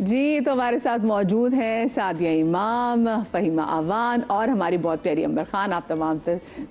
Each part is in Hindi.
जी, तो हमारे साथ मौजूद हैं सादिया इमाम, फहीमा आवान और हमारी बहुत प्यारी अंबर खान। आप तमाम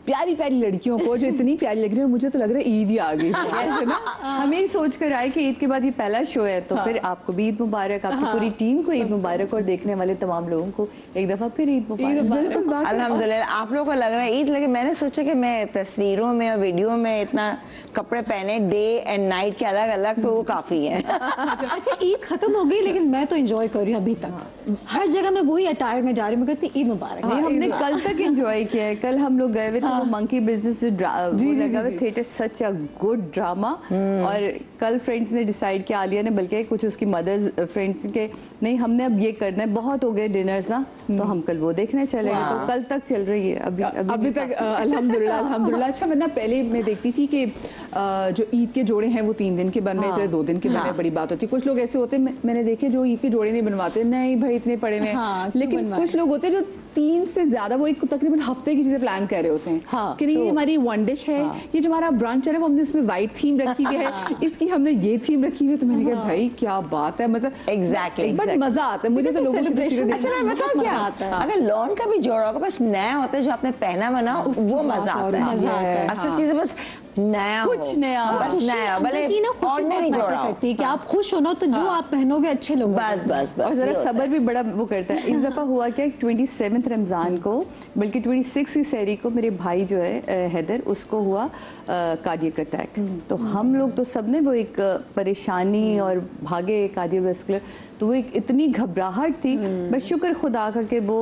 प्यारी प्यारी लड़कियों को जो इतनी प्यारी लग रही है, मुझे तो लग रहा है ईद ही आ गई है ना। हमें ही सोच कर आए कि ईद के बाद ये पहला शो है, तो फिर आपको भी ईद मुबारक, आपकी पूरी टीम को ईद मुबारक और देखने वाले तमाम लोगों को एक दफा फिर ईद मुबारक। अल्हम्दुलिल्लाह आप लोगों को लग रहा है ईद, लेकिन मैंने सोचा कि मैं तस्वीरों में और वीडियो में इतना कपड़े पहने डे एंड नाइट के अलग अलग, तो वो काफी है। अच्छा, ईद खत्म हो गई लेकिन मैं तो एंजॉय कर रही हूँ अभी तक। हर जगह मैं वही अटायर में जा रही हूँ, मैं कहती ईद मुबारक। नहीं, हमने कल तक एंजॉय किया है। कल हम लोग गए हुए थे वो मंकी बिजनेस लगा हुआ theatre, such a good drama. और कल फ्रेंड्स ने डिसाइड किया, आलिया ने बल्कि कुछ उसकी मदर्स फ्रेंड्स के, नहीं हमने अब ये करना है, बहुत हो गए डिनर्स ना, तो हम कल वो देखने चले गए। तो कल तक चल रही है अभी तक अल्हम्दुलिल्लाह अल्हम्दुलिल्लाह। अच्छा, वरना पहले मैं देखती थी कि जो ईद के जोड़े हैं वो 3 दिन के बन रहे थे, 2 दिन के बने, बड़ी बात होती है। कुछ लोग ऐसे होते हैं, मैंने देखे जो ईद के जोड़े नहीं बनवाते, नहीं भाई इतने पड़े हुए हैं। लेकिन कुछ लोग होते हैं जो 3 से ज्यादा, वो एक तकरीबन हफ्ते की चीजें प्लान कर रहे होते हैं कि नहीं हमारी वन डिश है, ये जो हमारा ब्रांच है वो हमने इसमें व्हाइट थीम रखी हुई है, इसकी हमने ये थीम रखी हुई है। तो मैंने कहा भाई क्या बात है, मतलब एग्जैक्टली बट मजा आता है मुझे तो लोगों सेलिब्रेशन। अच्छा मैं बताऊं क्या, अगर लॉन का भी जोड़ा होगा, बस नया होता है जो आपने पहना बना, वो मजा आता है। असल चीज बस नया, कुछ नया, बस नया, भले ऑर्डिनरी जोड़ा करती है कि आप खुश हो ना, तो जो आप पहनोगे अच्छे लोग, बस बस बस। और जरा सबर भी बड़ा वो करता है। इस दफा हुआ क्या, 27 रमजान को, बल्कि 26 की सहरी को मेरे भाई जो है हैदर, उसको हुआ कार्डियक अटैक। तो हम लोग तो सब ने वो एक परेशानी और भागे कार्डियोवैस्कुलर, तो वो एक इतनी घबराहट थी। बस शुक्र खुदा का कि वो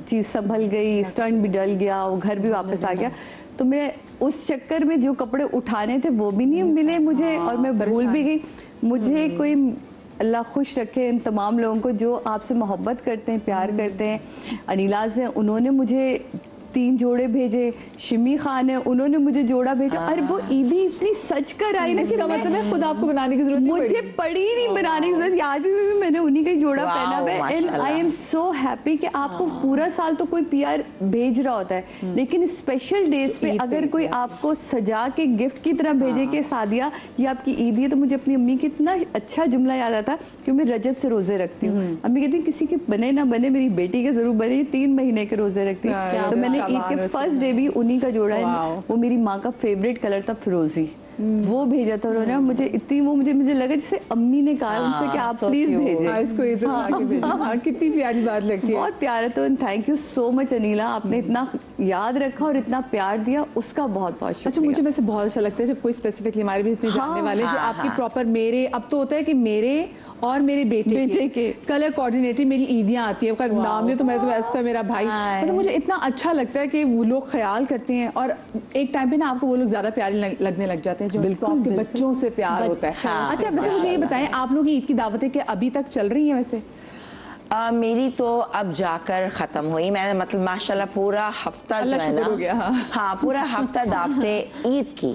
चीज़ संभल गई, स्टंट भी डल गया, वो घर भी वापस आ गया। तो मैं उस चक्कर में जो कपड़े उठाने थे वो भी नहीं मिले मुझे, और मैं भूल भी गई। मुझे कोई अल्लाह खुश रखे इन तमाम लोगों को जो आपसे मोहब्बत करते हैं, प्यार करते हैं। अनिला से उन्होंने मुझे 3 जोड़े भेजे, शिमी खान है उन्होंने मुझे जोड़ा भेजा। अरे वो ईदी इतनी सच कर आई ना कि मतलब है खुद आपको बनाने की जरूरत मुझे पड़ी नहीं बनाने की जरूरत। आज भी मैंने उन्हीं का ही जोड़ा पहना हुआ है। And I am so happy कि आपको पूरा साल तो कोई पीआर भेज रहा होता है, लेकिन स्पेशल डेज पे अगर कोई आपको सजा के गिफ्ट की तरह भेजे कि सादिया ये आपकी ईद है, तो मुझे अपनी अम्मी की इतना अच्छा जुमला याद आता कि मैं रजब से रोजे रखती हूँ। अम्मी कहती किसी के बने ना बने, मेरी बेटी के जरूर बने, 3 महीने के रोजे रखती हूँ। तो मैंने ईद के फर्स्ट डे भी उन्हीं का जोड़ा है, वो मेरी माँ का फेवरेट कलर था फिरोजी, वो भेजा था उन्होंने। मुझे इतनी वो मुझे लगा जैसे अम्मी ने कहा उनसे कि आप प्लीज भेजें इसको, इधर कितनी प्यारी बात लगती है, बहुत प्यार है। तो thank you so much Anila, आपने इतना याद रखा और इतना प्यार दिया, उसका बहुत बहुत शुक्रिया। अच्छा, मुझे वैसे बहुत अच्छा लगता है जब कोई स्पेसिफिकली हमारे भी इतने जानने वाले जो आपकी प्रॉपर, मेरे अब तो होता है कि मेरे और मेरे बेटे के कलर कोऑर्डिनेटर मेरी ईदियाँ आती है, उसका नाम नहीं तो मैं तो असफा मेरा भाई, तो मुझे इतना अच्छा लगता है कि वो लोग ख्याल करते हैं और एक टाइम पे ना आपको वो लोग ज्यादा प्यारे लगने लग जाते हैं जो आपके बच्चों से प्यार होता है। अच्छा, वैसे मुझे ये बताएं, आप लोग की ईद की दावतें क्या अभी तक चल रही हैं? वैसे मेरी तो अब जाकर ख़त्म हुई। मैंने मतलब माशाल्लाह पूरा हफ्ता जो है ना, हाँ पूरा हफ्ता दावते ईद की,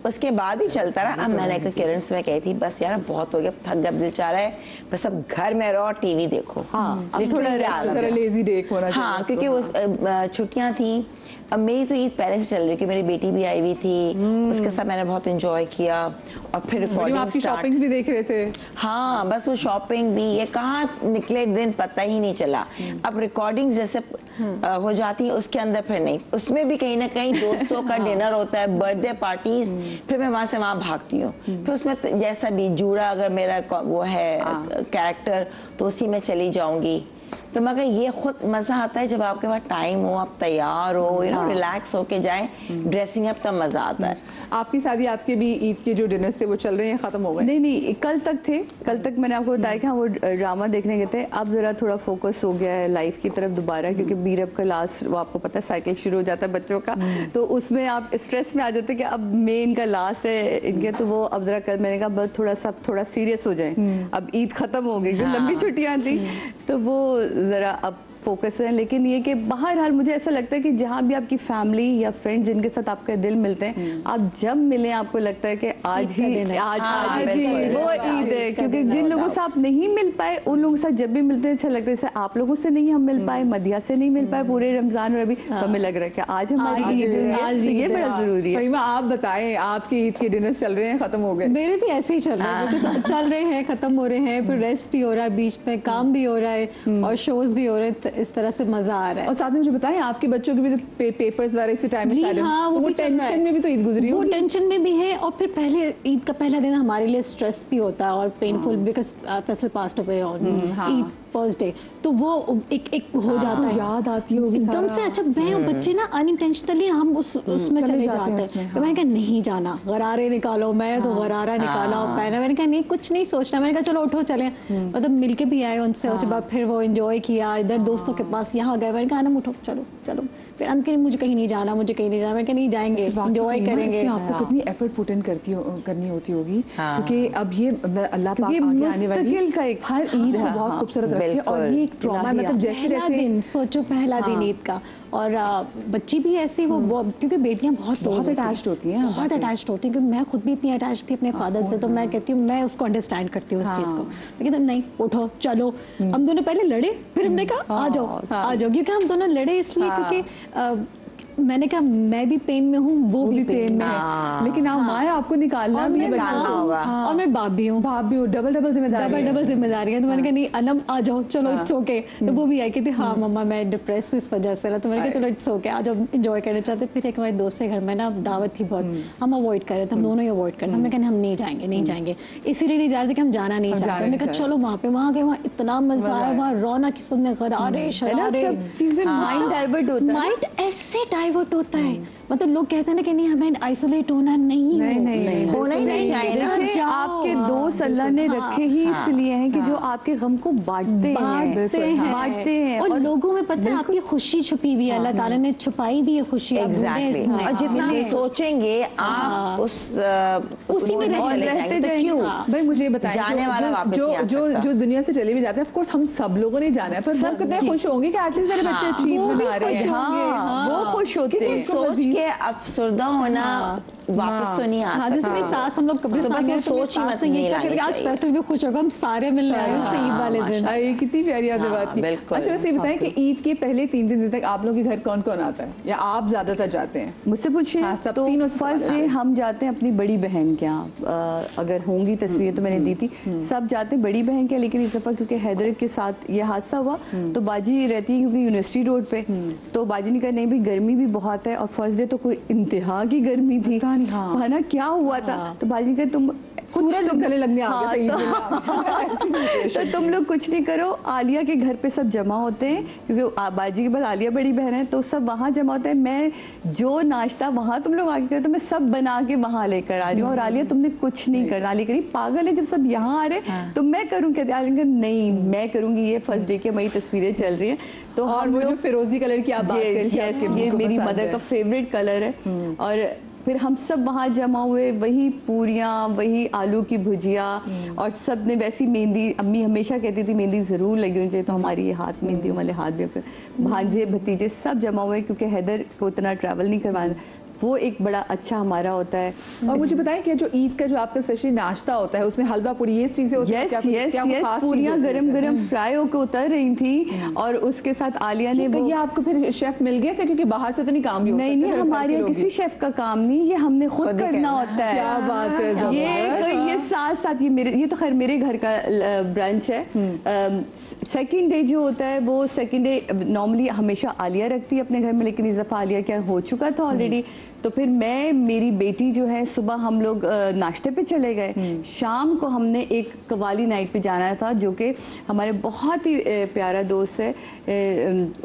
उसके बाद भी चलता रहा। अब मैंने कहा किरण से मैं कही थी बस यार बहुत हो गया, थक गया, दिल चाह रहा है बस अब घर में रहो, टीवी देखो। थोड़ा लेजी डे होना चाहिए। हाँ, क्योंकि वो छुट्टियाँ थी। अब मेरी तो ईद पहले से चल रही कि मेरी बेटी भी आई हुई थी, उसके साथ मैंने बहुत एंजॉय किया। और फिर रिकॉर्डिंग शॉपिंग भी देख रहे थे। हाँ, बस वो शॉपिंग भी, ये कहाँ निकले दिन पता ही नहीं चला। अब रिकॉर्डिंग जैसे हो जाती है उसके अंदर फिर नहीं, उसमें भी कहीं ना कहीं दोस्तों का डिनर होता है, बर्थडे पार्टीज, फिर मैं वहाँ से वहाँ भागती हूँ। फिर उसमें जैसा भी जुड़ा अगर मेरा वो है कैरेक्टर तो उसी में चली जाऊंगी। तो मगर ये खुद मजा आता है जब आपके पास टाइम हो, आप तैयार हो, रिलैक्स होके जाएं, ड्रेसिंग अप, तब मजा आता है। आपकी शादी, आपके भी ईद के जो डिनर्स थे वो चल रहे हैं, खत्म हो गए? नहीं, कल तक थे। कल तक मैंने आपको बताया कि हाँ वो ड्रामा देखने गए थे। अब जरा थोड़ा फोकस हो गया है लाइफ की तरफ दोबारा, क्योंकि बीरब का लास्ट, वो आपको पता है साइकिल शुरू हो जाता है बच्चों का, तो उसमें आप स्ट्रेस में आ जाते हैं कि अब मे इनका लास्ट है इनके, तो वो अब जरा कल मैंने कहा बस थोड़ा सीरियस हो जाए, अब ईद खत्म हो गई, लंबी छुट्टियां थी, तो वो जरा अब फोकस है। लेकिन ये कि बहरहाल मुझे ऐसा लगता है कि जहाँ भी आपकी फैमिली या फ्रेंड्स जिनके साथ आपके दिल मिलते हैं, आप जब मिलें आपको लगता है कि आज ही वो ईद है। क्योंकि जिन लोगों से आप नहीं मिल पाए उन लोगों के साथ जब भी मिलते हैं अच्छा लगता है। जैसे आप लोगों से नहीं हम मिल पाए, मदिया से नहीं मिल पाए पूरे रमजान और अभी, तो हमें लग रहा है कि आज हमारी ईद है, ये बड़ा जरूरी है। आप बताएं, आपके ईद के डिनर चल रहे हैं, खत्म हो गए? मेरे भी ऐसे ही चल रहे हैं, चल रहे हैं, खत्म हो रहे हैं, फिर रेस्ट भी हो रहा है, बीच में काम भी हो रहा है और शोज भी हो रहे हैं, इस तरह से मजा आ रहा है। और साथ में मुझे बताएं, आपके बच्चों के भी तो पेपर्स वगैरह इसी टाइम में, हाँ, वो टेंशन में भी तो ईद गुजरी, वो टेंशन में भी है। और फिर पहले ईद का पहला दिन हमारे लिए स्ट्रेस भी होता है और painful, because Faisal passed away on Eid first day, तो वो एक हो जाता है, याद आती होगी एकदम से। अच्छा मैं और बच्चे ना अनइंटेंशनली हम उसमें चले जाते हैं। तो मैंने कहा नहीं जाना, गरारे निकालो, मैं तो गरारा निकाला और पहले मैंने कहा नहीं कुछ नहीं सोचना, मैंने कहा चलो उठो चले, मतलब मिलके भी आए उनसे, उसके बाद फिर वो एंजॉय किया, इधर दोस्तों के पास यहाँ गए, मैंने कहा ना उठो चलो चलो, फिर अनके मुझे कहीं नहीं जाना, मुझे कहीं नहीं जाना, मैंने कहा नहीं जाएंगे, एंजॉय करेंगे। आपको कितनी एफर्ट पुट इन करनी होती होगी, क्योंकि अब ये अल्लाह पाक आगे आने वाली हर ईद को बहुत खूबसूरत रखी है और ये एक ट्रॉमा, मतलब जैसे दिन सोचो पहला दिन ईद का। और बच्ची भी ऐसी वो क्योंकि बेटियां बहुत अटैच्ड होती हैं, बहुत अटैच्ड होती हैं, क्योंकि मैं खुद भी इतनी अटैच्ड थी अपने फादर से, तो मैं कहती हूँ मैं उसको अंडरस्टैंड करती हूँ उस चीज़ को। मैं कहती हूँ नहीं उठो चलो, हम दोनों पहले लड़े, फिर हमने कहा आ जाओ, क्योंकि हम दोनों लड़े इसलिए क्योंकि मैंने कहा मैं भी पेन में हूँ, वो भी पेन में है, लेकिन आप माँ आपको निकालना होगा, और मैं बाप भी हूँ, डबल जिम्मेदारी है। तो मैंने कहा नहीं अनम आ जाओ चलो, इट्स ओके। तो वो भी आई कहती हाँ मम्मा मैं डिप्रेस हूँ इस वजह से ना, तो मैंने कहा चलो इट्स ओके आ जाओ, एंजॉय करना चाहते। फिर एक हमारे दोस्त के घर में ना दावत थी बहुत, हम अवॉइड कर रहे थे, हम दोनों ही अवॉइड कर रहे थे। हमने कहा हम नहीं जाएंगे, इसीलिए नहीं जा रहे थे कि हम जाना नहीं चाहते। हमने कहा चलो वहाँ पे, वहाँ गए, वहाँ इतना मजा आया, वहाँ रौनक सबने गरारे शरारे, माइंड डाइवर्ट होता है, माइंड ऐसे डाइवर्ट होता है। मतलब लोग कहते हैं ना कि नहीं हमें आइसोलेट होना नहीं होना ही नहीं चाहिए। आपके दोस्त अल्लाह ने रखे ही इसलिए हैं कि जो आपके गम को बांटते हैं और लोगों में पता है आपकी खुशी छुपी हुई है, अल्लाह ताला ने छुपाई भी है खुशी। और जितना हम सोचेंगे आप उसी में रहते जाएंगे। भाई मुझे बताएं, जाने वाला वापस नहीं आ सकता। जो दुनिया से चले भी जाते हैं, ऑफ कोर्स हम सब लोगों ने जाना है, पर सब कितने खुश होंगे कि एटलीस्ट मेरे बच्चे अच्छी ईद मना रहे हैं, वो खुश होते हैं। सोच के अफसरदा होना वापस तो नहीं आ सकता। मेरी सास, हम लोग कब्रिस्तान में सोच ही मत नहीं लानी। आज फैसल भी खुश होगा, हम सारे मिलने आए उससे ईद वाले दिन। कितनी प्यारी याद बात की। अच्छा वैसे बताएं कि ईद के पहले 3 दिन तक आप लोगों के घर कौन कौन आता है, या आप ज्यादातर जाते हैं? मुझसे पूछिए। तो फर्स्ट डे हम जाते हैं अपनी बड़ी बहन के यहाँ, अगर होंगी तस्वीरें तो मैंने दी थी, सब जाते हैं बड़ी बहन के। लेकिन इस दफा क्योंकि हैदर के साथ ये हादसा हुआ तो बाजी रहती है क्योंकि यूनिवर्सिटी रोड पे, तो बाजी ने कहा नहीं भाई गर्मी भी बहुत है, और फर्स्ट डे तो कोई इंतहा की गर्मी थी, है ना, क्या हुआ था। तो बाजी ने कहा तुम सूरज गले लगने आ गया, तो तुम लोग कुछ नहीं करो, आलिया के घर पे सब जमा होते हैं, क्योंकि बाजी के बाद आलिया बड़ी बहन है, तो सब वहाँ जमा होते हैं। मैं जो नाश्ता वहाँ तुम लोग आगे करो तो मैं सब बना के वहाँ लेकर आ रही हूँ, और आलिया तुमने कुछ नहीं करना। आलिया करी पागल है, जब सब यहाँ आ रहे तो मैं करूँ? कहते आलिया नहीं मैं करूँगी, ये फर्स्ट डे की हमारी तस्वीरें चल रही हैं। तो और वो जो फिरोजी कलर की आप बात कर रही हैं, ये मेरी मदर का फेवरेट कलर है। और फिर हम सब वहाँ जमा हुए, वही पूरियाँ, वही आलू की भुजिया, और सब ने वैसी मेहंदी, अम्मी हमेशा कहती थी मेहंदी ज़रूर लगी होनी चाहिए, तो हमारी ये हाथ मेहंदी वाले हाथ भी, फिर भांजे भतीजे सब जमा हुए, क्योंकि हैदर को इतना ट्रैवल नहीं करवाना, वो एक बड़ा अच्छा हमारा होता है। और मुझे बताएं कि जो ईद का जो आपका स्पेशली नाश्ता होता है, उसमें हलवा पूरी ये चीजें होती हैं? यस, पूरियां गरम फ्राई होकर उतर रही थी, और उसके साथ आलिया ने वो, ये आपको फिर शेफ मिल गए थे, क्योंकि बाहर से तो नहीं काम नहीं हमारे यहाँ किसी शेफ का काम नहीं, ये हमने खुद करना होता है। क्या बात है, ये साथ ये तो खैर मेरे घर का ब्रांच है। सेकंड डे जो होता है वो सेकंड डे नॉर्मली हमेशा आलिया रखती है अपने घर में, लेकिन इस दफा आलिया क्या हो चुका था ऑलरेडी, तो फिर मैं, मेरी बेटी जो है, सुबह हम लोग नाश्ते पे चले गए, शाम को हमने एक कवाली नाइट पे जाना था, जो कि हमारे बहुत ही प्यारा दोस्त है,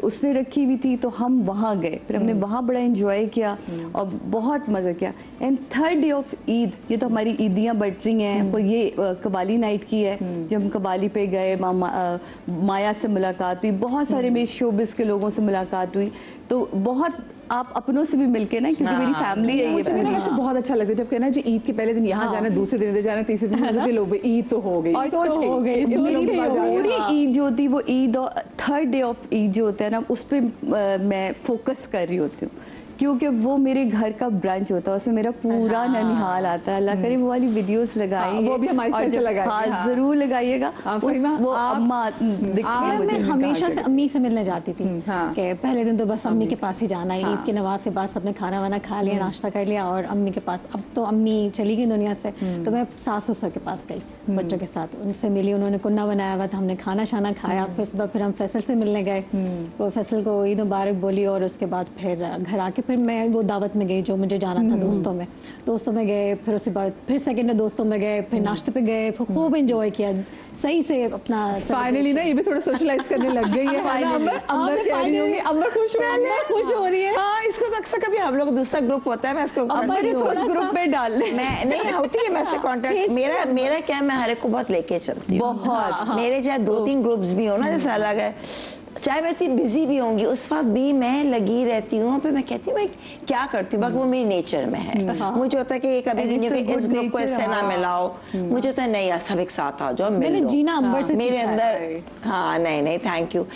उसने रखी हुई थी, तो हम वहाँ गए, फिर हमने वहाँ बड़ा एंजॉय किया और बहुत मज़ा किया। And third day of Eid, ये तो हमारी ईदियाँ बट रही हैं, तो ये कवाली नाइट की है, जब हम कवाली पे गए, माया से मुलाकात हुई, बहुत सारे मेरे शोबिस के लोगों से मुलाकात हुई, तो बहुत आप अपनों से भी मिलके ना, क्योंकि मेरी फैमिली है ये। मुझे भी ना वैसे बहुत अच्छा लगता है जब कहना जी ईद के पहले दिन यहाँ जाना, दूसरे दिन इधर जाना, तीसरे दिन लोग ईद तो हो गई, पूरी ईद जो होती है वो ईद और थर्ड डे ऑफ ईद जो होता है ना, उस पर मैं फोकस कर रही होती हूँ, क्योंकि वो मेरे घर का ब्रांच होता है, उसमें मेरा पूरा ननिहाल आता है। अल्लाह करे वो वाली वीडियोस लगाई, वो भी हमारी साइड से लगाइए। हाँ जरूर लगाइएगा। वो अम्मा मैं हमेशा से अम्मी से मिलने जाती थी कि पहले दिन तो बस अम्मी के पास ही जाना है, ईद की नमाज के बाद सबने खाना वाना खा लिया, नाश्ता कर लिया और अम्मी के पास। अब तो अम्मी चली गई दुनिया से, तो मैं सास ससुर के पास गई बच्चों के साथ, उनसे मिली, उन्होंने कुन्ना बनाया हुआ था, हमने खाना शाना खाया। फिर सुबह फिर हम फैसल से मिलने गए, वो फैसल को ईद मुबारक बोली और उसके बाद फिर घर आके फिर मैं वो दावत में गई जो मुझे जाना था, दोस्तों में गए। फिर उसके बाद फिर सेकंड डे दोस्तों में गए, फिर नाश्ते पे गए, फिर खूब एंजॉय किया सही से अपना। फाइनली ना ये भी थोड़ा सोशलाइज करने लग गई है। अंबर कह रही होगी, अंबर खुश हो रही है। हाँ, इसको तो अक्सर कभी हम लोग दूसरा ग्रुप होता है, मैं इसको ग्रुप में डाल ले, मैं नहीं होती है, मैं से कांटेक्ट मेरा क्या, मैं हर एक को बहुत लेके चलती हूँ बहुत। मेरे चाहे 2-3 ग्रुप्स भी हो ना, जैसे अलग है, चाहे मैं इतनी बिजी भी होंगी उस वक्त भी मैं लगी रहती हूँ। फिर मैं कहती हूँ मैं क्या करती हूँ, बाकी वो मेरी नेचर में है। मुझे होता है कि कभी भी नहीं इस ग्रुप को इससे ना मिलाओ, मुझे होता है नहीं यार सब एक साथ आ जाओ, मैंने जीना अंबर से मेरे अंदर। हाँ नहीं थैंक यू।